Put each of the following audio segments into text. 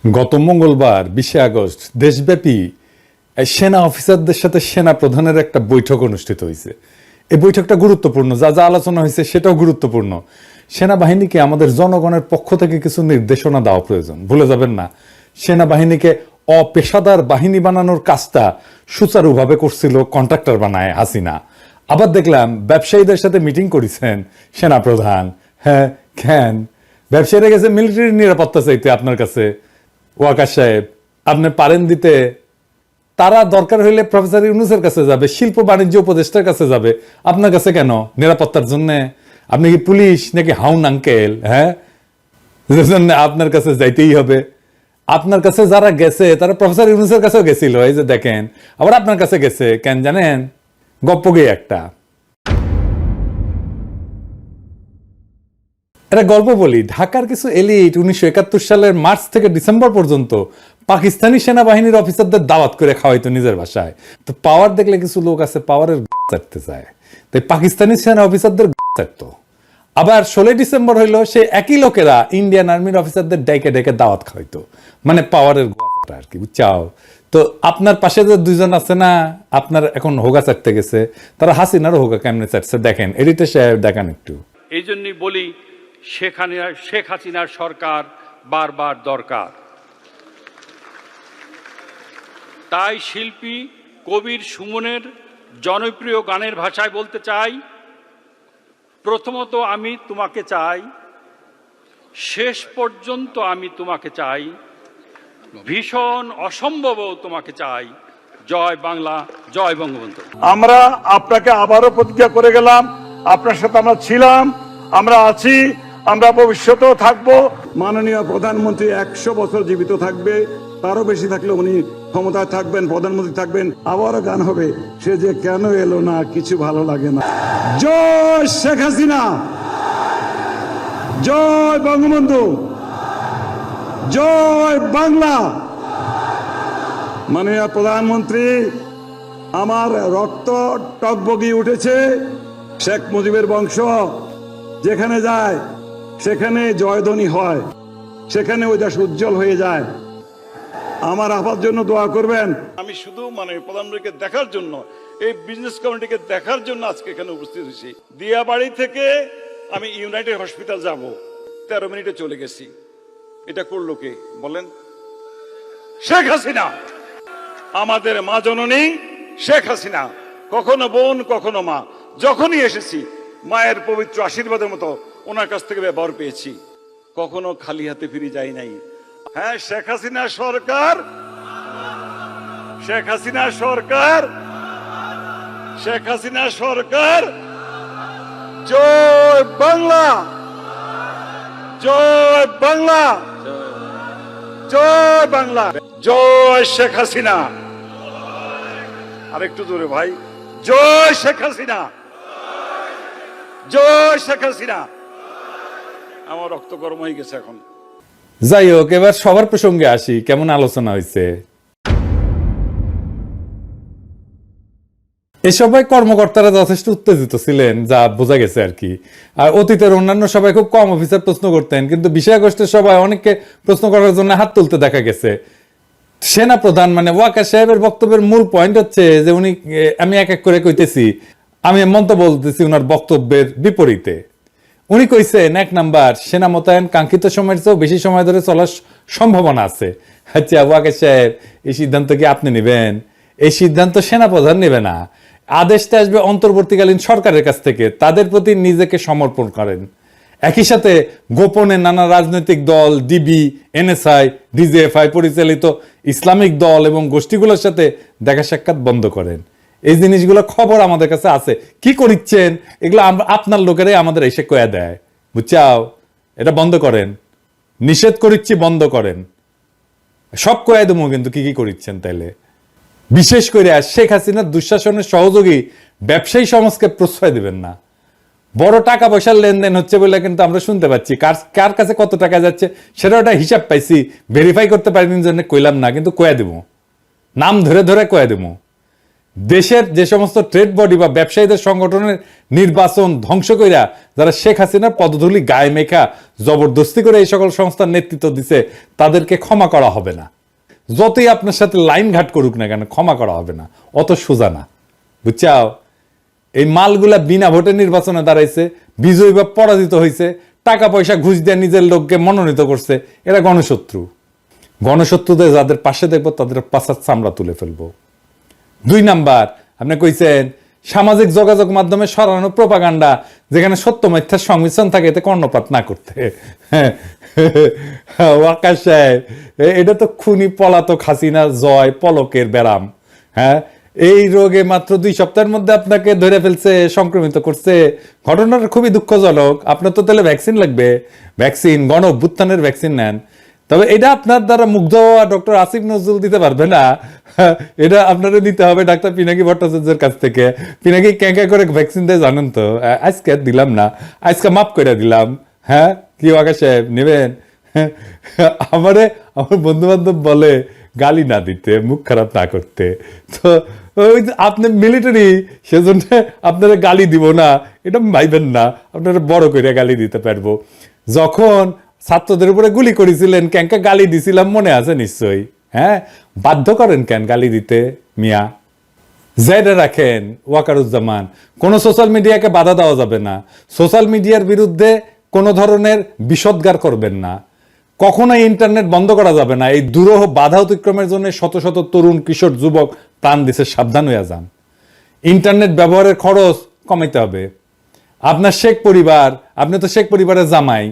গত মঙ্গলবার 20শে আগস্ট দেশব্যাপী সেনা অফিসারদের সাথে সেনা প্রধানের একটা বৈঠক অনুষ্ঠিত হয়েছে। এই বৈঠকটা গুরুত্বপূর্ণ, যা যা আলোচনা হয়েছে সেটাও গুরুত্বপূর্ণ। সেনাবাহিনীকে আমাদের জনগণের পক্ষ থেকে কিছু নির্দেশনা দেওয়া প্রয়োজন। ভুলে যাবেন না, সেনাবাহিনীকে অপেশাদার বাহিনী বানানোর কাজটা সুচারুভাবে করছিল কন্ট্রাক্টর বানায় হাসিনা। আবার দেখলাম ব্যবসায়ীদের সাথে মিটিং করেছেন সেনাপ্রধান। হ্যাঁ, কেন ব্যবসায়ীরা গেছে মিলিটারির নিরাপত্তা চাইতে আপনার কাছে? ওয়াকার সাহেব, আপনি পারেন দিতে? তারা দরকার হইলে প্রফেসর ইউনূসের কাছে যাবে, শিল্প বাণিজ্য উপদেষ্টার কাছে যাবে, আপনার কাছে কেন নিরাপত্তার জন্য? আপনি কি পুলিশ নাকি হাউন আঙ্কেল? হ্যাঁ, আপনার কাছে যাইতেই হবে। আপনার কাছে যারা গেছে তারা প্রফেসর ইউনূসের কাছেও গেছিল, এই যে দেখেন, আবার আপনার কাছে গেছে কেন জানেন? গপ্পগে একটা একটা গল্প বলি। ঢাকার কিছু এলিট 1971 সালের মার্চ থেকে ডিসেম্বর পর্যন্ত পাকিস্তানি সেনাবাহিনীর অফিসারদের দাওয়াত করে খাওয়াইতো নিজের বাসায়। তো পাওয়ার দেখলে কিছু লোক আছে পাওয়ারের চাটতে চায়, তাই পাকিস্তানি সেনা অফিসারদের চাটতো। আবার 16 ডিসেম্বর হইলো, সে একই লোকেরা ইন্ডিয়ান আর্মির অফিসারদের ডেকে ডেকে দাওয়াত খাওয়াইতো, মানে পাওয়ারের আর কি, বুঝছাও? তো আপনার পাশে যে দুইজন আছে না, আপনার এখন হোগা চাটতে গেছে, তারা হাসিনারও হোগা কেমনে চাটছে দেখেন। এডিটর সাহেব দেখান একটু। এই জন্যই বলি শেখ হাসিনার সরকার বারবার দরকার। তাই শিল্পী কবির সুমনের জনপ্রিয় গানের ভাষায় বলতে চাই, প্রথমত আমি তোমাকে চাই, শেষ পর্যন্ত আমি তোমাকে চাই, ভীষণ অসম্ভবও তোমাকে চাই। জয় বাংলা, জয় বঙ্গবন্ধু। আমরা আপনাকে আবারও প্রতিজ্ঞা করে গেলাম, আপনার সাথে আমরা ছিলাম, আমরা আছি, আমরা ভবিষ্যতেও থাকবো। মাননীয় প্রধানমন্ত্রী 100 বছর জীবিত থাকবে, তারও বেশি থাকলে উনি ক্ষমতায় থাকবেন, প্রধানমন্ত্রী থাকবেন। আবারও গান হবে, সে যে কেন এলো না, কিছু ভালো লাগে না। জয় শেখ হাসিনা, জয় বঙ্গবন্ধু, জয় বাংলা। মাননীয় প্রধানমন্ত্রী, আমার রক্ত টকবগিয়ে উঠেছে। শেখ মুজিবের বংশ যেখানে যায় সেখানে জয়ধ্বনি হয়, সেখানে ওই দেশ উজ্জ্বল হয়ে যায়। আমার আপার জন্য দোয়া করবেন। আমি শুধু প্রধানমন্ত্রীকে দেখার জন্য, এই বিজনেস কমিটিকে দেখার জন্য আজকে এখানে উপস্থিত হয়েছি। দিয়াবাড়ি থেকে আমি ইউনাইটেড হসপিটাল যাব, 13 মিনিটে চলে গেছি। এটা করলো কে বলেন? শেখ হাসিনা, আমাদের মা জননী শেখ হাসিনা। কখনো বোন, কখনো মা। যখনই এসেছি মায়ের পবিত্র আশীর্বাদের মতো ওনার কাছ থেকে ব্যবহার পেয়েছি, কখনো খালি হাতে ফিরে যাই নাই। হ্যাঁ, শেখ হাসিনা সরকার, শেখ হাসিনা সরকার, শেখ হাসিনা সরকার। জয় বাংলা, জয় বাংলা, জয় বাংলা, জয় শেখ হাসিনা। আরেকটু জোরে ভাই, জয় শেখ হাসিনা, জয় শেখ হাসিনা। আমার রক্ত গরম হয়ে গেছে এখন। যাই হোক, এবার সবার প্রসঙ্গে আসি। কেমন আলোচনা হয়েছে? এই সবাই কর্মকর্তারা যথেষ্ট উত্তেজিত ছিলেন, যা বোঝা গেছে আর কি। আর অতীতের অন্যান্য সবাই খুব কম অফিসার প্রশ্ন করতেন, কিন্তু 20 আগস্টের সবাই অনেককে প্রশ্ন করার জন্য হাত তুলতে দেখা গেছে। সেনা প্রধান মানে ওয়াকার সাহেবের বক্তব্যের মূল পয়েন্ট হচ্ছে যে উনি, আমি এক এক করে কইতেছি, আমি মন্তব্য বলতেছি উনার বক্তব্যের বিপরীতে। উনি কইছেন, 1 নাম্বার, সেনা মোতায়েন কাঙ্ক্ষিত সময়ের চেয়েও বেশি সময় ধরে চলার সম্ভাবনা আছে। আচ্ছা ওয়াকার সাহেব, এই সিদ্ধান্ত কি আপনি নেবেন? এই সিদ্ধান্ত সেনা প্রধান নেবে না, আদেশটা আসবে অন্তর্বর্তীকালীন সরকারের কাছ থেকে। তাদের প্রতি নিজেকে সমর্পণ করেন। একই সাথে গোপনে নানা রাজনৈতিক দল, ডিবি, এনএসআই, ডিজিএফআই পরিচালিত ইসলামিক দল এবং গোষ্ঠীগুলোর সাথে দেখা সাক্ষাৎ বন্ধ করেন। এই জিনিসগুলো খবর আমাদের কাছে আছে। কি করিচ্ছেন এগুলো আপনার লোকেরাই আমাদের এসে কয়া দেয়, বুঝছাও? এটা বন্ধ করেন, নিষেধ করিচ্ছি, বন্ধ করেন। সব কয়া দেবো কিন্তু কি কি করিচ্ছেন তাইলে। বিশেষ করে শেখ হাসিনার দুঃশাসনের সহযোগী ব্যবসায়ী সমাজকে প্রশ্রয় দিবেন না। বড় টাকা পয়সার লেনদেন হচ্ছে বলে কিন্তু আমরা শুনতে পাচ্ছি, কার কাছে কত টাকা যাচ্ছে সেটা একটা হিসাব পাইছি, ভেরিফাই করতে পারিনি জন্য কইলাম না, কিন্তু কয়া দেবো, নাম ধরে ধরে কয়া দেবো। দেশের যে সমস্ত ট্রেড বডি বা ব্যবসায়ীদের সংগঠনের নির্বাচন ধ্বংস কইরা যারা শেখ হাসিনার পদধূলি গায়ে মেখা জবরদস্তি করে এই সকল সংস্থার নেতৃত্ব দিছে, তাদেরকে ক্ষমা করা হবে না। যতই আপনার সাথে লাইন ঘাট করুক না কেন, ক্ষমা করা হবে না। অত সোজা না, বুঝছাও? এই মালগুলা বিনা ভোটে নির্বাচনে দাঁড়াইছে, বিজয়ী বা পরাজিত হয়েছে, টাকা পয়সা ঘুষ দিয়ে নিজের লোককে মনোনীত করছে। এরা গণশত্রু। গণশত্রুদের যাদের পাশে দেখবো তাদের পাশার চামড়া তুলে ফেলবো। 2 নাম্বার, আপনি কইছেন সামাজিক যোগাযোগ মাধ্যমে সরানো প্রোপাগান্ডা যেখানে সত্য মিথ্যার সংমিশ্রণ থাকে এতে কর্ণপাত না করতে। ওয়াকার সাহেব, এটা তো খুনি পলাতক হাসিনা জয় পলকের ব্যারাম। হ্যাঁ, এই রোগে মাত্র 2 সপ্তাহের মধ্যে আপনাকে ধরে ফেলছে, সংক্রমিত করছে। ঘটনাটা খুবই দুঃখজনক। আপনার তো তাহলে ভ্যাকসিন লাগবে, ভ্যাকসিন, গণ অভ্যুত্থানের ভ্যাকসিন নেন। তবে এটা আপনার দ্বারা মুগ্ধ হওয়া ডক্টর আসিফ নজরুল দিতে পারবে না, এটা আপনারা নিতে হবে ডাক্তার পিনাকি ভট্টাচার্যের কাছ থেকে। পিনাকি ক্যাঁকা করে ভ্যাকসিন দেয় জানেন তো। আজকে দিলাম না, আজকে মাফ করে দিলাম। হ্যাঁ, কি ওয়াকা সাহেব নেবেন? আমার বন্ধু বান্ধব বলে গালি না দিতে, মুখ খারাপ না করতে। তো ওই আপনি মিলিটারি, সেজন্য আপনারা গালি দিব না এটা ভাইবেন না, আপনারা বড় করে গালি দিতে পারবো। যখন ছাত্রদের উপরে গুলি করেছিলেন, ক্যাঙ্কা গালি দিছিলাম, মনে আছে নিশ্চয়ই। হ্যাঁ, বাধ্য করেন কেন গালি দিতে মিয়া? জেডে রাখেন ওয়াকারুজ্জামান, কোন সোশ্যাল মিডিয়াকে বাধা দেওয়া যাবে না। সোশ্যাল মিডিয়ার বিরুদ্ধে কোনো ধরনের বিষোদ্গার করবেন না। কখনোই ইন্টারনেট বন্ধ করা যাবে না। এই দুরূহ বাধা অতিক্রমের জন্য শত শত তরুণ কিশোর যুবক প্রাণ দিছে, সাবধান হয়ে যান। ইন্টারনেট ব্যবহারের খরচ কমাইতে হবে। আপনার শেখ পরিবার, আপনি তো শেখ পরিবারের জামাই,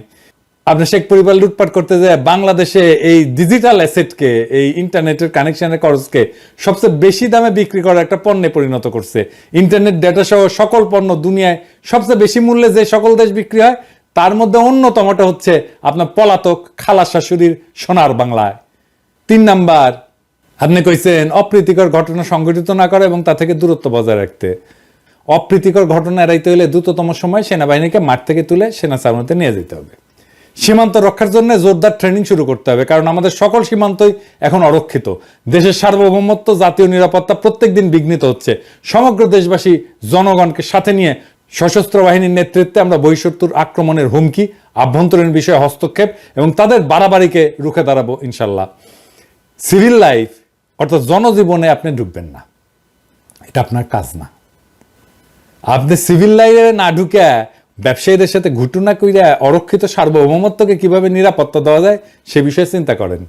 আপনার শেখ পরিবার লুটপাট করতে যায় বাংলাদেশে এই ডিজিটাল অ্যাসেটকে, এই ইন্টারনেটের কানেকশনের খরচকে সবচেয়ে বেশি দামে বিক্রি করার একটা পণ্যে পরিণত করছে। ইন্টারনেট ডেটা সহ সকল পণ্য দুনিয়ায় সবচেয়ে বেশি মূল্যে যে সকল দেশ বিক্রি হয় তার মধ্যে অন্যতমটা হচ্ছে আপনার পলাতক খালা শাশুড়ির সোনার বাংলায়। 3 নাম্বার, আপনি কইছেন অপ্রীতিকর ঘটনা সংঘটিত না করে এবং তা থেকে দূরত্ব বজায় রাখতে। অপ্রীতিকর ঘটনা এড়াইতে হলে দ্রুততম সময় সেনাবাহিনীকে মাঠ থেকে তুলে সেনা ছাউনিতে নিয়ে যেতে হবে। সীমান্ত রক্ষার জন্য জোরদার ট্রেনিং শুরু করতে হবে, কারণ আমাদের সকল সীমান্তই এখন অরক্ষিত। দেশের সার্বভৌমত্ব, জাতীয় নিরাপত্তা প্রত্যেকদিন বিঘ্নিত হচ্ছে। সমগ্র দেশবাসী জনগণকে সাথে নিয়ে সশস্ত্র বাহিনীর নেতৃত্বে আমরা বহিঃশত্রুর আক্রমণের হুমকি, আভ্যন্তরীণ বিষয়ে হস্তক্ষেপ এবং তাদের বাড়াবাড়িকে রুখে দাঁড়াবো ইনশাল্লাহ। সিভিল লাইফ অর্থাৎ জনজীবনে আপনি ঢুকবেন না, এটা আপনার কাজ না। আপনি সিভিল লাইফে না ঢুকে ব্যবসায়ীদের সাথে ঘুটনা কইরা অরক্ষিত সার্বভৌমত্বকে কিভাবে নিরাপত্তা দেওয়া যায় সে বিষয়ে চিন্তা করেন।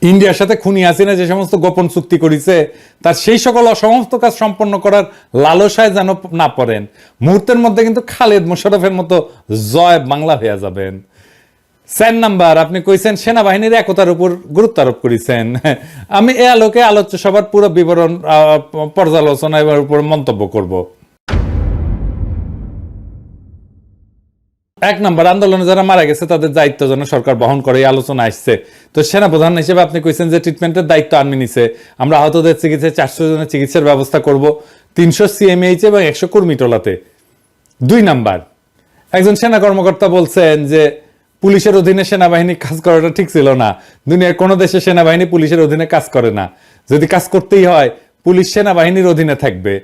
ইন্ডিয়ার সাথে খুনি হাসিনা যে সমস্ত গোপন চুক্তি করেছে তার সেই সকল অসমস্ত কাজ সম্পন্ন করার লালসায় যেন না পড়েন। মুহূর্তের মধ্যে কিন্তু খালেদ মোশাররফের মতো জয় বাংলা হয়ে যাবেন। 4 নাম্বার, আপনি কইছেন সেনাবাহিনীর একতার উপর গুরুত্ব আরোপ করেছেন। আমি এ আলোকে আলোচ্য সভার পুরো বিবরণ পর্যালোচনা এর উপর মন্তব্য করব। 1 নাম্বার, আন্দোলনে যারা মারা গেছে তাদের দায়িত্ব যেন সরকার বহন করে, এই আলোচনা আসছে। তো সেনাপ্রধান হিসেবে আপনি কইছেন যে ট্রিটমেন্টের দায়িত্ব আর্মি নিছে। আমরা আহতদের চিকিৎসায় 400 জনের চিকিৎসার ব্যবস্থা করব, 300 সিএমএইচ এবং 100 কর্মী টোলাতে। 2 নাম্বার, একজন সেনা কর্মকর্তা বলছেন যে পুলিশের অধীনে সেনাবাহিনী কাজ করাটা ঠিক ছিল না। দুনিয়ার কোনো দেশে সেনাবাহিনী পুলিশের অধীনে কাজ করে না। যদি কাজ করতেই হয় পুলিশ সেনাবাহিনীর অধীনে থাকবে।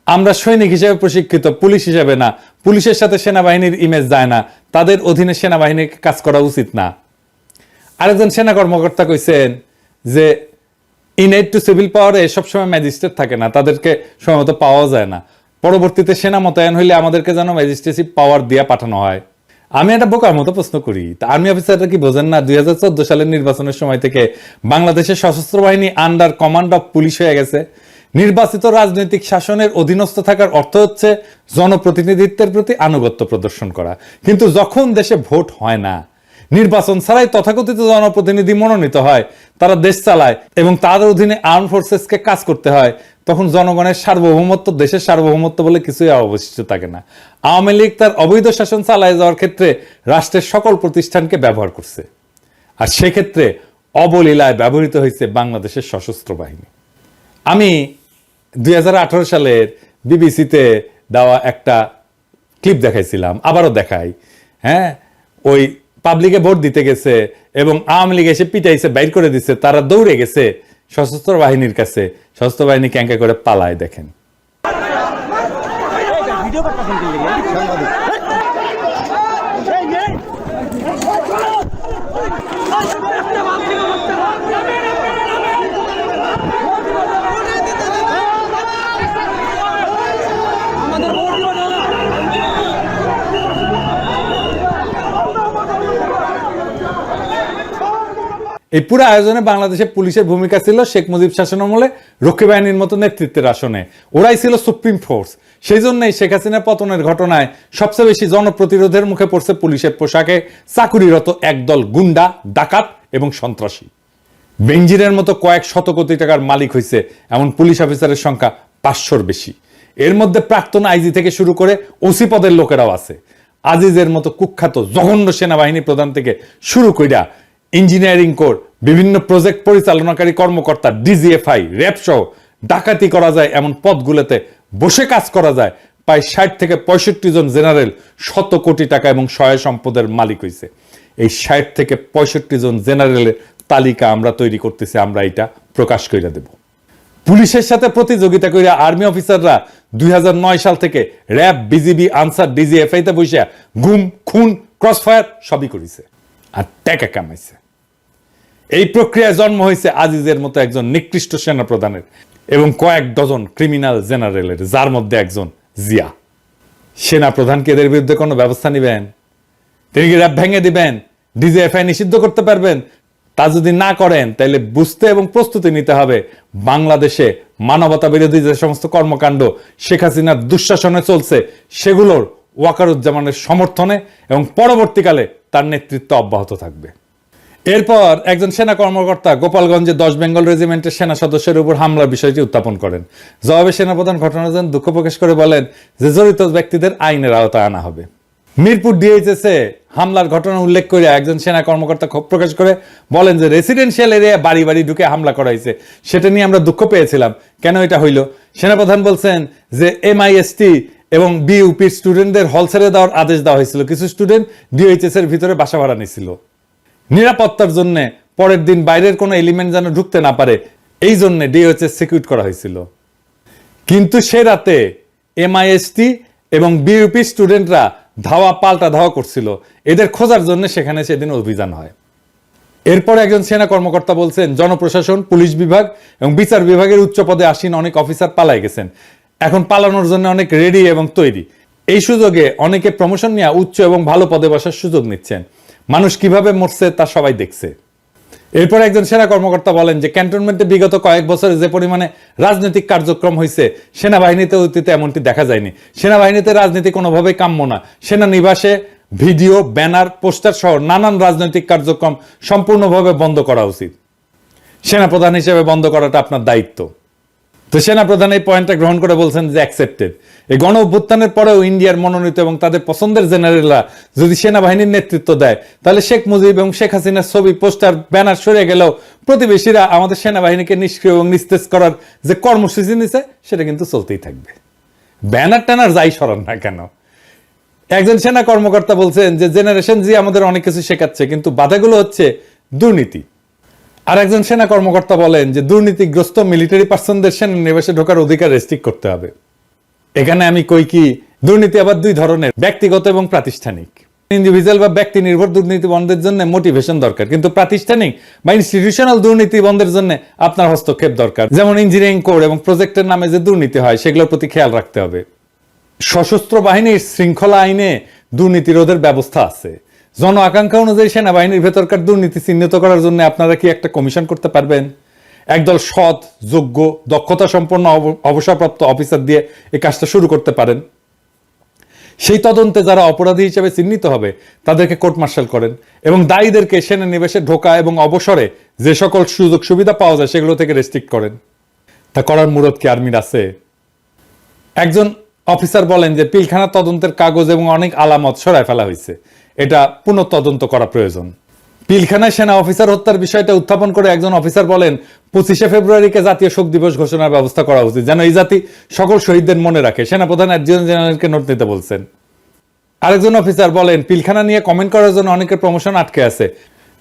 আমরা সৈনিক হিসেবে প্রশিক্ষিত, পুলিশ হিসেবে না। পুলিশের সাথে সেনাবাহিনীর ইমেজ যায় না, তাদের অধীনে সেনাবাহিনীর কাজ করা উচিত না। আরেকজন সেনা কর্মকর্তা কইছেন যে ইনএড টু সিভিল পাওয়ারে সবসময় ম্যাজিস্ট্রেট থাকে না, তাদেরকে সময়মত পাওয়া যায় না। পরবর্তীতে সেনা মোতায়েন হইলে আমাদেরকে যেন ম্যাজিস্ট্রেসি পাওয়ার দিয়ে পাঠানো হয়। আমি একটা বোকার মতো প্রশ্ন করি, তা আর্মি অফিসাররা কি বোঝেন না 2014 সালের নির্বাচনের সময় থেকে বাংলাদেশের সশস্ত্র বাহিনী আন্ডার কমান্ড অফ পুলিশ হয়ে গেছে? নির্বাচিত রাজনৈতিক শাসনের অধীনস্থ থাকার অর্থ হচ্ছে জনপ্রতিনিধিত্বের প্রতি আনুগত্য প্রদর্শন করা। কিন্তু যখন দেশে ভোট হয় না, নির্বাচন ছাড়াই তথাকথিত জনপ্রতিনিধি মনোনীত হয়, তারা দেশ চালায় এবং তার অধীনে আর্ম ফোর্সেসকে কাজ করতে হয়, তখন জনগণের সার্বভৌমত্ব, দেশের সার্বভৌমত্ব বলে কিছুই অবশিষ্ট থাকে না। আওয়ামী লীগ তার অবৈধ শাসন চালায় যাওয়ার ক্ষেত্রে রাষ্ট্রের সকল প্রতিষ্ঠানকে ব্যবহার করছে, আর সেক্ষেত্রে অবলীলায় ব্যবহৃত হয়েছে বাংলাদেশের সশস্ত্র বাহিনী। আমি 2018 সালের বিবিসিতে দেওয়া একটা ক্লিপ দেখাইছিলাম, আবারও দেখাই। হ্যাঁ, ওই পাবলিকে ভোট দিতে গেছে এবং আওয়ামী লীগ এসে পিটাইছে, বাইর করে দিচ্ছে, তারা দৌড়ে গেছে সশস্ত্র বাহিনীর কাছে, সশস্ত্র বাহিনী ক্যাঙ্কা করে পালায় দেখেন। এই পুরো আয়োজনে বাংলাদেশের পুলিশের ভূমিকা ছিল শেখ মুজিব শাসনামলে রক্ষী বাহিনীর মতো নেতৃত্বের আসনে, ওরাই ছিল সুপ্রিম ফোর্স। সেই জন্যই শেখ হাসিনার পতনের ঘটনায় সবচেয়ে বেশি জনপ্রতিরোধের মুখে পড়ছে পুলিশের পোশাকে চাকুরিরত একদল গুন্ডা, ডাকাত এবং সন্ত্রাসী। বেনজিরের মতো কয়েক শত কোটি টাকার মালিক হয়েছে এমন পুলিশ অফিসারের সংখ্যা 500-র বেশি। এর মধ্যে প্রাক্তন আইজি থেকে শুরু করে ওসি পদের লোকেরাও আছে। আজিজের মতো কুখ্যাত জঘন্য সেনাবাহিনী প্রধান থেকে শুরু কইরা ইঞ্জিনিয়ারিং কোর, বিভিন্ন প্রজেক্ট পরিচালনাকারী কর্মকর্তা, ডিজিএফআই, র্যাব সহ ডাকাতি করা যায় এমন পদগুলোতে বসে কাজ করা যায় প্রায় 60 থেকে 65 জন জেনারেল 100 কোটি টাকা এবং সহায় সম্পদের মালিক হয়েছে। এই 60 থেকে 65 জন জেনারেলের তালিকা আমরা তৈরি করতেছি, আমরা এটা প্রকাশ করে দেব। পুলিশের সাথে প্রতিযোগিতা করে আর্মি অফিসাররা 2009 সাল থেকে র্যাব, বিজিবি, আনসার, ডিজিএফআইতে বসে গুম, খুন, ক্রসফায়ার সবই করেছে আর টাকা কামাইছে। এই প্রক্রিয়ায় জন্ম হয়েছে আজিজের মতো একজন নিকৃষ্ট সেনা প্রধানের এবং কয়েক ডজন ক্রিমিনাল জেনারেলের, যার মধ্যে একজন জিয়া। সেনা প্রধানকে এদের বিরুদ্ধে কোনো ব্যবস্থা নেবেন? তিনি কি র্যাব ভেঙে দিবেন? ডিজিএফআই নিষিদ্ধ করতে পারবেন? তা যদি না করেন তাহলে বুঝতে এবং প্রস্তুতি নিতে হবে বাংলাদেশে মানবতা বিরোধী যে সমস্ত কর্মকাণ্ড শেখ হাসিনার দুঃশাসনে চলছে সেগুলোর ওয়াকারুজ্জামানের সমর্থনে এবং পরবর্তীকালে তার নেতৃত্ব অব্যাহত থাকবে। এরপর একজন সেনা কর্মকর্তা গোপালগঞ্জে 10 বেঙ্গল রেজিমেন্টের সেনা সদস্যের উপর হামলার বিষয়টি উত্থাপন করেন। জবাবে সেনাপ্রধান ঘটনার জন্য দুঃখ প্রকাশ করে বলেন যে জড়িত ব্যক্তিদের আইনের আওতায় আনা হবে। মিরপুর ডিএইচএসে হামলার ঘটনা উল্লেখ করে একজন সেনা কর্মকর্তা ক্ষোভ প্রকাশ করে বলেন যে রেসিডেন্সিয়াল এরিয়া বাড়ি বাড়ি ঢুকে হামলা করা হয়েছে, সেটা নিয়ে আমরা দুঃখ পেয়েছিলাম, কেন এটা হইল? সেনাপ্রধান বলছেন যে এমআইএসটি এবং বিইউপির স্টুডেন্টদের হল ছেড়ে দেওয়ার আদেশ দেওয়া হয়েছিল। কিছু স্টুডেন্ট ডিএইচএস এর ভিতরে বাসা ভাড়া নিয়েছিল নিরাপত্তার জন্য, পরের দিন বাইরের কোনো এলিমেন্ট যেন ঢুকতে না পারে, এই জন্য ডিএইচএস সিকিউর করা হয়েছিল। কিন্তু সে রাতে এমআইএসটি এবং বিইউপি স্টুডেন্টরা ধাওয়া পাল্টা ধাওয়া করছিল, এদের খোঁজার জন্য সেখানে সেদিন অভিযান হয়। এরপর একজন সেনা কর্মকর্তা বলছেন জনপ্রশাসন, পুলিশ বিভাগ এবং বিচার বিভাগের উচ্চ পদে আসীন অনেক অফিসার পালাই গেছেন, এখন পালানোর জন্য অনেক রেডি এবং তৈরি। এই সুযোগে অনেকে প্রমোশন নিয়ে উচ্চ এবং ভালো পদে বসার সুযোগ নিচ্ছেন। মানুষ কিভাবে মরছে তা সবাই দেখছে। এরপর একজন সেনা কর্মকর্তা বলেন যে ক্যান্টনমেন্টে বিগত কয়েক বছরে যে পরিমাণে রাজনৈতিক কার্যক্রম হয়েছে সেনাবাহিনীতে অতীতে এমনটি দেখা যায়নি। সেনাবাহিনীতে রাজনীতি কোনোভাবেই কাম্য না। সেনানিবাসে ভিডিও, ব্যানার, পোস্টার সহ নানান রাজনৈতিক কার্যক্রম সম্পূর্ণভাবে বন্ধ করা উচিত। সেনাপ্রধান হিসেবে বন্ধ করাটা আপনার দায়িত্ব। তো সেনাপ্রধান এই পয়েন্টটা গ্রহণ করে বলছেন যে অ্যাকসেপ্টেড। এই গণ অভ্যুত্থানের পরেও ইন্ডিয়ার মনোনীত এবং তাদের পছন্দের জেনারেলরা যদি সেনাবাহিনীর নেতৃত্ব দেয় তাহলে শেখ মুজিব এবং শেখ হাসিনার ছবি, পোস্টার, ব্যানার সরে গেলেও প্রতিবেশীরা আমাদের সেনাবাহিনীকে নিষ্ক্রিয় এবং নিস্তেজ করার যে কর্মসূচি নিছে সেটা কিন্তু চলতেই থাকবে, ব্যানার ট্যানার যাই সরান না কেন। একজন সেনা কর্মকর্তা বলছেন যে জেনারেশন জি আমাদের অনেক কিছু শেখাচ্ছে, কিন্তু বাধাগুলো হচ্ছে দুর্নীতি। আর একজন সেনা কর্মকর্তা বলেন যে দুর্নীতিগ্রস্ত মিলিটারি পার্সনদের সেনানিবাসে ঢোকার অধিকার রেস্ট্রিক্ট করতে হবে। এখানে আমি কই কি, দুর্নীতি আবার দুই ধরনের, ব্যক্তিগত এবং প্রাতিষ্ঠানিক। ইন্ডিভিজুয়াল বা ব্যক্তি নির্ভর দুর্নীতি বন্ধের জন্য মোটিভেশন দরকার, কিন্তু প্রাতিষ্ঠানিক বা ইনস্টিটিউশনাল দুর্নীতি বন্ধের জন্য আপনার হস্তক্ষেপ দরকার। যেমন ইঞ্জিনিয়ারিং কোড এবং প্রজেক্টের নামে যে দুর্নীতি হয় সেগুলোর প্রতি খেয়াল রাখতে হবে। সশস্ত্র বাহিনীর শৃঙ্খলা আইনে দুর্নীতি রোধের ব্যবস্থা আছে। জন আকাঙ্ক্ষা অনুযায়ী সেনাবাহিনীর ভেতরকার দুর্নীতি চিহ্নিত করার জন্য আপনারা কি একটা কমিশন করতে পারবেন? একদল সৎ, যোগ্য, দক্ষতা সম্পন্ন অবসরপ্রাপ্ত অফিসার দিয়ে এই কাজটা শুরু করতে পারেন। সেই তদন্তে যারা অপরাধী হিসেবে চিহ্নিত হবে তাদেরকে কোর্ট মার্শাল করেন এবং দায়ীদেরকে সেনানিবাসে ঢোকা এবং অবসরে যে সকল সুযোগ সুবিধা পাওয়া যায় সেগুলো থেকে রেস্ট্রিক্ট করেন। তা করার মুরত কি আর্মির আছে? একজন অফিসার বলেন যে পিলখানা তদন্তের কাগজ এবং অনেক আলামত সরায় ফেলা হয়েছে, এটা পুনঃতদন্ত করা প্রয়োজন। পিলখানায় সেনা অফিসার হত্যার বিষয়টা উত্থাপন করে একজন অফিসার বলেন 25শে ফেব্রুয়ারিকে জাতীয় শোক দিবস ঘোষণার ব্যবস্থা করা উচিত, যেন এই জাতি সকল শহীদদের মনে রাখে। সেনাপ্রধান অ্যাডজুটেন্ট জেনারেলকে নোট নিতে বলছেন। আরেকজন অফিসার বলেন পিলখানা নিয়ে কমেন্ট করার জন্য অনেকের প্রমোশন আটকে আছে,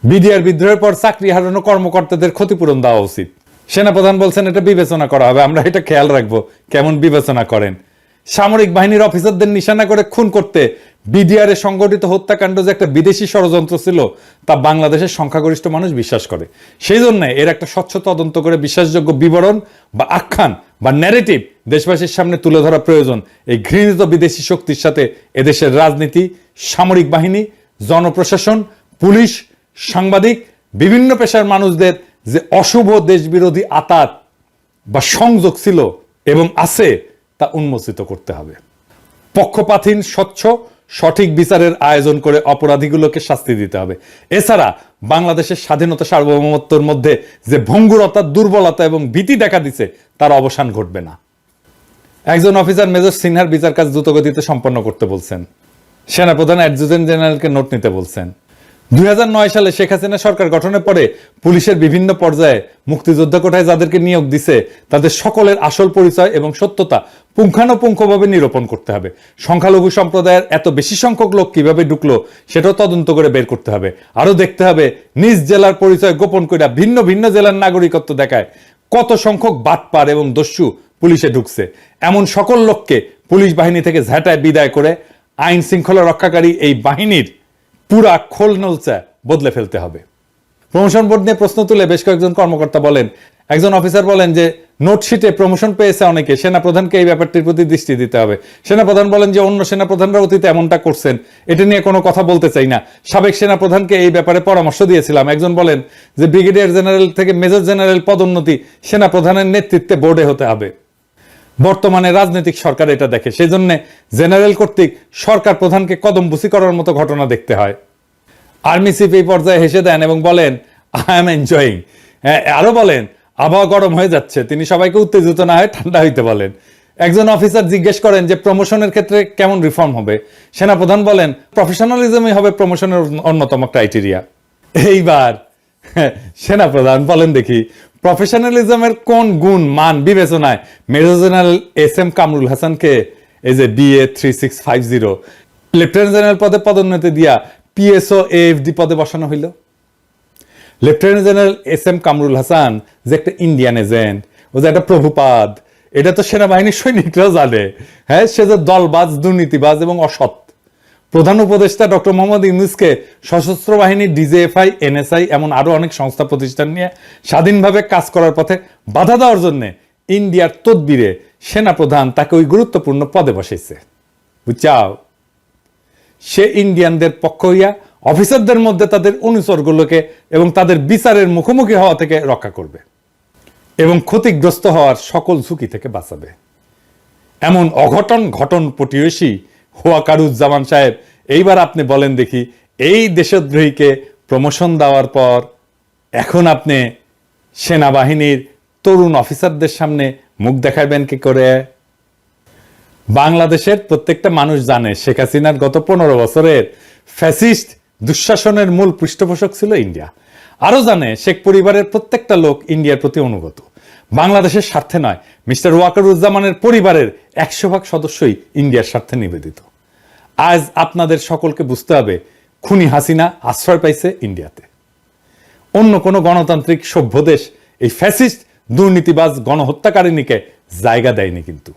বিডিআর বিদ্রোহের পর চাকরি হারানো কর্মকর্তাদের ক্ষতিপূরণ দেওয়া উচিত। সেনাপ্রধান বলছেন এটা বিবেচনা করা হবে, আমরা এটা খেয়াল রাখবো কেমন বিবেচনা করেন। সামরিক বাহিনীর অফিসারদের নিশানা করে খুন করতে বিডিআর এ সংগঠিত হত্যাকাণ্ড যে একটা বিদেশি ষড়যন্ত্র ছিল তা বাংলাদেশের সংখ্যাগরিষ্ঠ মানুষ বিশ্বাস করে। সেই জন্য এর একটা স্বচ্ছ তদন্ত করে বিশ্বাসযোগ্য বিবরণ বা আখ্যান বা ন্যারেটিভ দেশবাসীর সামনে তুলে ধরা প্রয়োজন। এই ঘৃণিত বিদেশি শক্তির সাথে এদেশের রাজনীতি, সামরিক বাহিনী, জনপ্রশাসন, পুলিশ, সাংবাদিক, বিভিন্ন পেশার মানুষদের যে অশুভ দেশবিরোধী আতাত বা সংযোগ ছিল এবং আছে তা উন্মোচিত করতে হবে। পক্ষপাতহীন, স্বচ্ছ, সঠিক বিচারের আয়োজন করে অপরাধীগুলোকে শাস্তি দিতে হবে। এছাড়া বাংলাদেশের স্বাধীনতা সার্বভৌমত্বের মধ্যে যে ভঙ্গুরতা, দুর্বলতা এবং ভীতি দেখা দিছে তার অবসান ঘটবে না। একজন অফিসার মেজর সিনহার বিচার কাজ দ্রুতগতিতে সম্পন্ন করতে বলছেন। সেনাপ্রধান অ্যাডজুটেন্ট জেনারেলকে নোট নিতে বলছেন। 2009 সালে শেখ হাসিনা সরকার গঠনের পরে পুলিশের বিভিন্ন পর্যায়ে মুক্তিযোদ্ধা কোটায় যাদেরকে নিয়োগ দিছে তাদের সকলের আসল পরিচয় এবং সত্যতা পুঙ্খানুপুঙ্খভাবে নিরূপণ করতে হবে। সংখ্যালঘু সম্প্রদায়ের এত বেশি সংখ্যক লোক কিভাবে ঢুকলো সেটাও তদন্ত করে বের করতে হবে। আরো দেখতে হবে নিজ জেলার পরিচয় গোপন করে ভিন্ন ভিন্ন জেলার নাগরিকত্ব দেখায় কত সংখ্যক বাটপার এবং দস্যু পুলিশে ঢুকছে। এমন সকল লোককে পুলিশ বাহিনী থেকে ঝাঁটায় বিদায় করে আইন শৃঙ্খলা রক্ষাকারী এই বাহিনীর পুরা খোলনলচা বদলে ফেলতে হবে। প্রমোশন বোর্ড নিয়ে প্রশ্ন তুলে বেশ কয়েকজন কর্মকর্তা বলেন, একজন অফিসার বলেন যে নোটশিটে প্রমোশন পেয়েছে অনেকে, সেনাপ্রধানকে এই ব্যাপারটির প্রতি দৃষ্টি দিতে হবে। সেনাপ্রধান বলেন যে অন্য সেনাপ্রধানরা অতীতে এমনটা করছেন, এটা নিয়ে কোনো কথা বলতে চাই না। সাবেক সেনাপ্রধানকে এই ব্যাপারে পরামর্শ দিয়েছিলাম। একজন বলেন যে ব্রিগেডিয়ার জেনারেল থেকে মেজর জেনারেল পদোন্নতি সেনাপ্রধানের নেতৃত্বে বোর্ডে হতে হবে। বর্তমানে রাজনৈতিক সরকার এটা দেখে, সেই জন্য জেনারেল কর্তৃক সরকার প্রধানকে কদমবুসি করার মতো ঘটনা দেখতে হয়। আর্মি চিফ এই পর্যায়ে হেসে দেন এবং বলেন আই এম এনজয়িং। আরো বলেন আবহাওয়া গরম হয়ে যাচ্ছে, তিনি সবাইকে উত্তেজিত না হয়ে ঠান্ডা হইতে বলেন। একজন অফিসার জিজ্ঞেস করেন যে প্রমোশনের ক্ষেত্রে কেমন রিফর্ম হবে। সেনাপ্রধান বলেন প্রফেশনালিজমই হবে প্রমোশনের অন্যতম ক্রাইটেরিয়া। এইবার সেনাপ্রধান বলেন দেখি প্রফেশনালিজমের কোন গুণ মান বিবেচনায় মেজর জেনারেল এস.এম. কামরুল হাসানকে এই যে BA 3650 লেফটেন্যান্ট জেনারেল পদে পদোন্নতি দিয়া PSO AFD পদে বসানো হইল। Lieutenant general SM. Kamrul Hasan যে একটা ইন্ডিয়ান এজেন্ট, ও যে একটা প্রভুপাদ, এটা তো সেনাবাহিনীর সৈনিকরাও জানে। হ্যাঁ, সে যে দলবাজ, দুর্নীতিবাজ এবং অসৎ। প্রধান উপদেষ্টা ডক্টর মোহাম্মদ ইউনূসকে সশস্ত্র বাহিনী, DJFI, NSI এমন আরো অনেক সংস্থা প্রতিষ্ঠান নিয়ে স্বাধীনভাবে কাজ করার পথে বাধা দেওয়ার জন্য ইন্ডিয়ার তদবিরে সেনাপ্রধান তাকে ওই গুরুত্বপূর্ণ পদে বসাইছে। বুঝছাও, সে ইন্ডিয়ানদের পক্ষ হইয়া অফিসারদের মধ্যে তাদের অনুচরগুলোকে এবং তাদের বিচারের মুখোমুখি হওয়া থেকে রক্ষা করবে এবং ক্ষতিগ্রস্ত হওয়ার সকল ঝুঁকি থেকে বাঁচাবে। এমন অঘটন ঘটন পটিয়সী ওয়াকারুজ্জামান সাহেব, এইবার আপনি বলেন দেখি এই দেশদ্রোহীকে প্রমোশন দেওয়ার পর এখন আপনি সেনাবাহিনীর তরুণ অফিসারদের সামনে মুখ দেখাবেন কি করে? বাংলাদেশের প্রত্যেকটা মানুষ জানে শেখ হাসিনার গত 15 বছরের ফ্যাসিস্ট দুঃশাসনের মূল পৃষ্ঠপোষক ছিল ইন্ডিয়া। আরো জানে শেখ পরিবারের প্রত্যেকটা লোক ইন্ডিয়ার প্রতি অনুগত, বাংলাদেশের স্বার্থে নয়। মিস্টার ওয়াকারুজ্জামানের পরিবারের 100% সদস্যই ইন্ডিয়ার স্বার্থে নিবেদিত। আজ আপনাদের সকলকে বুঝতে হবে খুনি হাসিনা আশ্রয় পাইছে ইন্ডিয়াতে। অন্য কোনো গণতান্ত্রিক সভ্য দেশ এই ফ্যাসিস্ট দুর্নীতিবাজ গণহত্যাকারিণীকে জায়গা দেয়নি। কিন্তু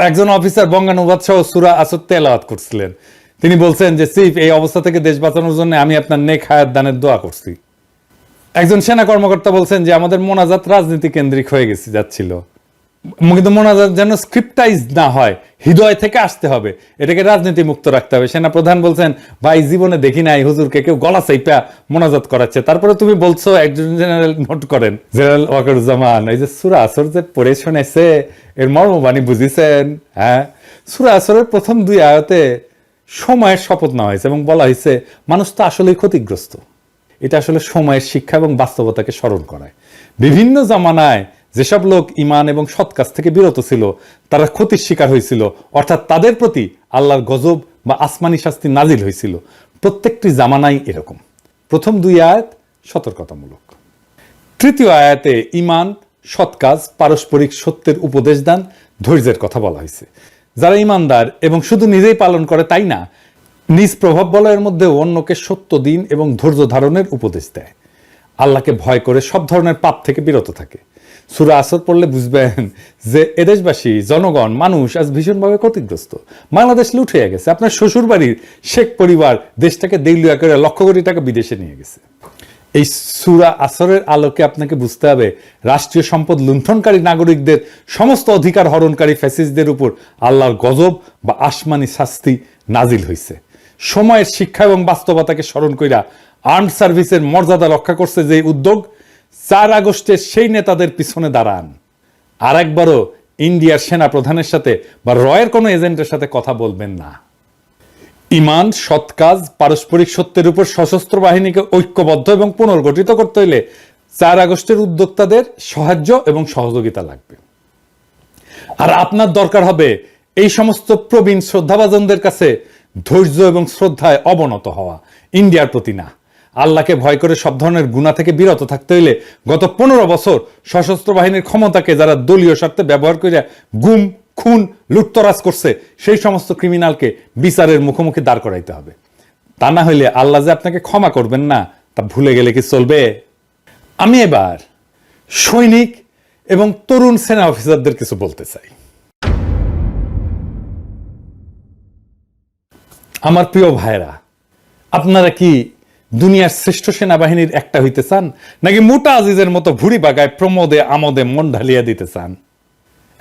একজন অফিসার বঙ্গানুবাদ সহ সূরা আসর তেলাওয়াত করছিলেন। তিনি বলছেন যে চিফ, এই অবস্থা থেকে দেশ বাঁচানোর জন্য আমি আপনার নেক হায়াত দানের দোয়া করছি। একজন সেনা কর্মকর্তা বলছেন যে আমাদের মোনাজাত রাজনীতি কেন্দ্রিক হয়ে যাচ্ছিল, কিন্তু মোনাজাত যেন স্ক্রিপ্টাইজ না হয়, হৃদয় থেকে আসতে হবে, এটাকে রাজনীতি মুক্ত রাখতে হবে। সেনা প্রধান বলছেন ভাই জীবনে দেখি নাই হুজুরকে কেউ গলা চাইপা মোনাজাত করাচ্ছে, তারপরে তুমি বলছো একজন জেনারেল নোট করেন জেনারেল ওয়াকারুজ্জামান এই যে সূরা আসর যে পড়ে শুনেছে এর মর্মবাণী বুঝিছেন? হ্যাঁ, সূরা আসরের প্রথম 2 আয়াতে সময়ের শপথ নেওয়া হয়েছে এবং বলা হয়েছে মানুষ তো আসলেই ক্ষতিগ্রস্ত। এটা আসলে সময়ের শিক্ষা এবং বাস্তবতাকে স্মরণ করায়। বিভিন্ন জামানায় যেসব লোক ঈমান এবং সৎ কাজ থেকে বিরত ছিল তারা ক্ষতির শিকার হয়েছিল, অর্থাৎ তাদের প্রতি আল্লাহর গজব বা আসমানি শাস্তি নাজিল হয়েছিল। প্রত্যেকটি জামানাই এরকম। প্রথম 2 আয়াত সতর্কতামূলক। তৃতীয় আয়াতে ঈমান, সৎ কাজ, পারস্পরিক সত্যের উপদেশ দান, ধৈর্যের কথা বলা হয়েছে। যারা ঈমানদার এবং শুধু নিজেই পালন করে তাই না, নিজ প্রভাব বলয়ের মধ্যে অন্যকে সত্য দিন এবং ধৈর্য ধারণের উপদেশ দেয়। আল্লাহকে ভয় করে সব ধরনের পাপ থেকে বিরত থাকে। সূরা আসর পড়লে বুঝবেন যে এদেশবাসী, জনগণ, মানুষ আজ ভীষণভাবে ক্ষতিগ্রস্ত। বাংলাদেশ লুট হয়ে গেছে। আপনার শ্বশুর বাড়ির শেখ পরিবার দেশটাকে দেউলিয়া করে লক্ষ কোটি টাকা বিদেশে নিয়ে গেছে। এই সূরা আসরের আলোকে আপনাকে বুঝতে হবে রাষ্ট্রীয় সম্পদ লুণ্ঠনকারী নাগরিকদের, সমস্ত অধিকার হরণকারী ফ্যাসিস্টদের উপর আল্লাহর গজব বা আসমানি শাস্তি নাজিল হয়েছে। সময়ের শিক্ষা এবং বাস্তবতাকে স্মরণ কইরা আর্মড সার্ভিসের মর্যাদা রক্ষা করছে যে উদ্যোগ, 4 আগস্টের সেই নেতাদের পিছনে দাঁড়ান। আর একবারও ইন্ডিয়ার সেনা প্রধানের সাথে বা রয়ের কোনো এজেন্টের সাথে কথা বলবেন না। ইমান, সৎ কাজ, পারস্পরিক সত্যের উপর সশস্ত্র বাহিনীকে ঐক্যবদ্ধ এবং পুনর্গঠিত করতে হলে 4 আগস্টের উদ্যোক্তাদের সাহায্য এবং সহযোগিতা লাগবে। আর আপনার দরকার হবে এই সমস্ত প্রবীণ শ্রদ্ধাভাজনদের কাছে ধৈর্য এবং শ্রদ্ধায় অবনত হওয়া, ইন্ডিয়ার প্রতি না। আল্লাহকে ভয় করে সব ধরনের গুনাহ থেকে বিরত থাকতে হইলে গত 15 বছর সশস্ত্র বাহিনীর ক্ষমতাকে যারা দলীয় স্বার্থে ব্যবহার করে গুম, খুন, লুটতরাজ করছে, সেই সমস্ত ক্রিমিনালকে বিচারের মুখোমুখি দাঁড় করাইতে হবে। তা না হইলে আল্লাহ যে আপনাকে ক্ষমা করবেন না, তা ভুলে গেলে কি চলবে? আমি এবার সৈনিক এবং তরুণ সেনা অফিসারদের কিছু বলতে চাই। আমার প্রিয় ভাইরা, আপনারা কি দুনিয়ার শ্রেষ্ঠ সেনাবাহিনীর একটা হইতে চান, নাকি মোটা আজিজের মতো ভুড়ি বাগায় প্রমোদে আমোদে মন ঢালিয়া দিতে চান?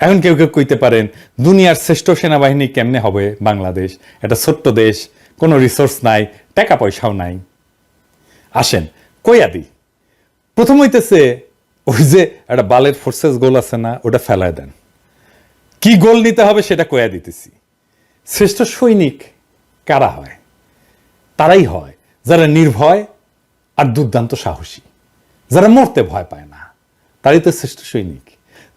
এখন কেউ কেউ কইতে পারেন দুনিয়ার শ্রেষ্ঠ সেনাবাহিনী কেমনে হবে? বাংলাদেশ একটা ছোট্ট দেশ, কোনো রিসোর্স নাই, টাকা পয়সাও নাই। আসেন কইয়া দিই। প্রথম হইতেছে ওই যে একটা বালের ফোর্সেস গোল আছে না, ওটা ফেলায় দেন। কি গোল নিতে হবে সেটা কইয়া দিতেছি। শ্রেষ্ঠ সৈনিক কারা হয়? তারাই হয় যারা নির্ভয় আর দুর্দান্ত সাহসী, যারা মরতে ভয় পায় না, তারাই তো শ্রেষ্ঠ সৈনিক।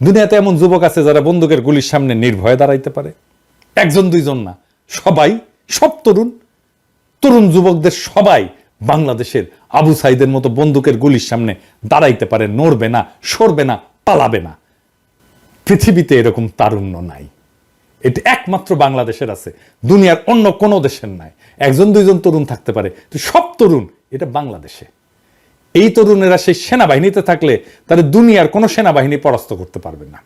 দুনিয়াতে এমন যুবক আছে যারা বন্দুকের গুলির সামনে নির্ভয়ে দাঁড়াইতে পারে। একজন দুইজন না, সবাই, সব তরুণ যুবকদের সবাই বাংলাদেশের আবু সাইদের মতো বন্দুকের গুলির সামনে দাঁড়াইতে পারে, নড়বে না, সরবে না, পালাবে না। পৃথিবীতে এরকম তারুণ্য নাই, এটা একমাত্র বাংলাদেশের আছে, দুনিয়ার অন্য কোনো দেশের নাই। একজন দুইজন তরুণ থাকতে পারে, তো সব তরুণ এটা বাংলাদেশে। এই তরুণেরা সেই সেনাবাহিনীতে থাকলে তারা দুনিয়ার কোনো সেনাবাহিনী পরাস্ত করতে পারবে না।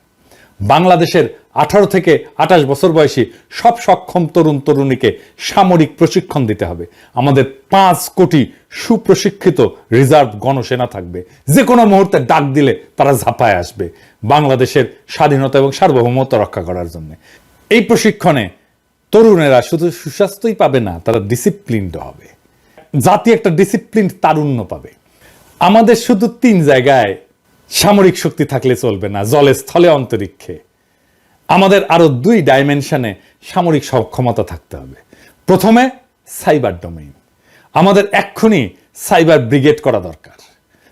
বাংলাদেশের 18 থেকে 28 বছর বয়সী সব সক্ষম তরুণ তরুণীকে সামরিক প্রশিক্ষণ দিতে হবে। আমাদের 5 কোটি সুপ্রশিক্ষিত রিজার্ভ গণসেনা থাকবে, যে কোনো মুহূর্তে ডাক দিলে তারা ঝাঁপায় আসবে বাংলাদেশের স্বাধীনতা এবং সার্বভৌমত্ব রক্ষা করার জন্য। এই প্রশিক্ষণে তরুণেরা শুধু সুস্বাস্থ্যই পাবে না, তারা ডিসিপ্লিনড হবে। জাতি একটা ডিসিপ্লিন তারুণ্য পাবে। আমাদের শুধু 3 জায়গায় সামরিক শক্তি থাকলে চলবে না, জলে, স্থলে, অন্তরিক্ষে। আমাদের আরো 2 ডাইমেনশনে সামরিক সক্ষমতা থাকতে হবে। প্রথমে সাইবার ডোমেইন। আমাদের এক্ষুনি সাইবার ব্রিগেড করা দরকার,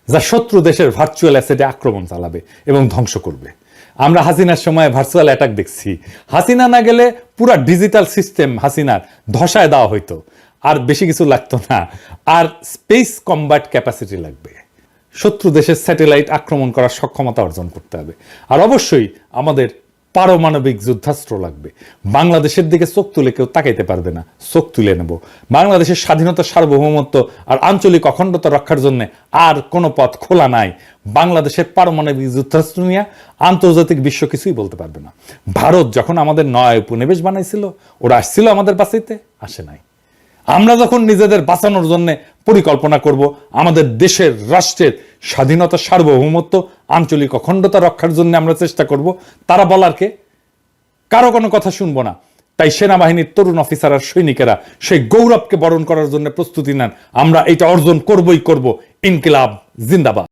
যা শত্রু দেশের ভার্চুয়াল অ্যাসেটে আক্রমণ চালাবে এবং ধ্বংস করবে। আমরা হাসিনার সময় ভার্চুয়াল অ্যাটাক দেখছি। হাসিনা না গেলে পুরো ডিজিটাল সিস্টেম হাসিনার ধসায় দেওয়া হইতো, আর বেশি কিছু লাগতো না। আর স্পেস কম্ব্যাট ক্যাপাসিটি লাগবে। শত্রু দেশের স্যাটেলাইট আক্রমণ করার সক্ষমতা অর্জন করতে হবে। আর অবশ্যই আমাদের পারমাণবিক যুদ্ধাস্ত্র লাগবে। বাংলাদেশের দিকে চোখ তুলে কেউ তাকাইতে পারবে না, চোখ তুলে নেব। বাংলাদেশের স্বাধীনতা, সার্বভৌমত্ব আর আঞ্চলিক অখণ্ডতা রক্ষার জন্য আর কোনো পথ খোলা নাই। বাংলাদেশের পারমাণবিক যুদ্ধাস্ত্র নিয়ে আন্তর্জাতিক বিশ্ব কিছুই বলতে পারবে না। ভারত যখন আমাদের নয় উপনিবেশ বানাইছিল, ওরা আসছিল আমাদের বাঁচাইতে? আসে নাই। আমরা যখন নিজেদের বাঁচানোর জন্য পরিকল্পনা করব, আমাদের দেশের, রাষ্ট্রের স্বাধীনতা, সার্বভৌমত্ব, আঞ্চলিক অখণ্ডতা রক্ষার জন্য আমরা চেষ্টা করব, তারা বলার কে? কারো কোনো কথা শুনবো না। তাই সেনাবাহিনীর তরুণ অফিসার আর সৈনিকেরা সেই গৌরবকে বরণ করার জন্য প্রস্তুতি নেন। আমরা এটা অর্জন করবই করব। ইনকিলাব জিন্দাবাদ।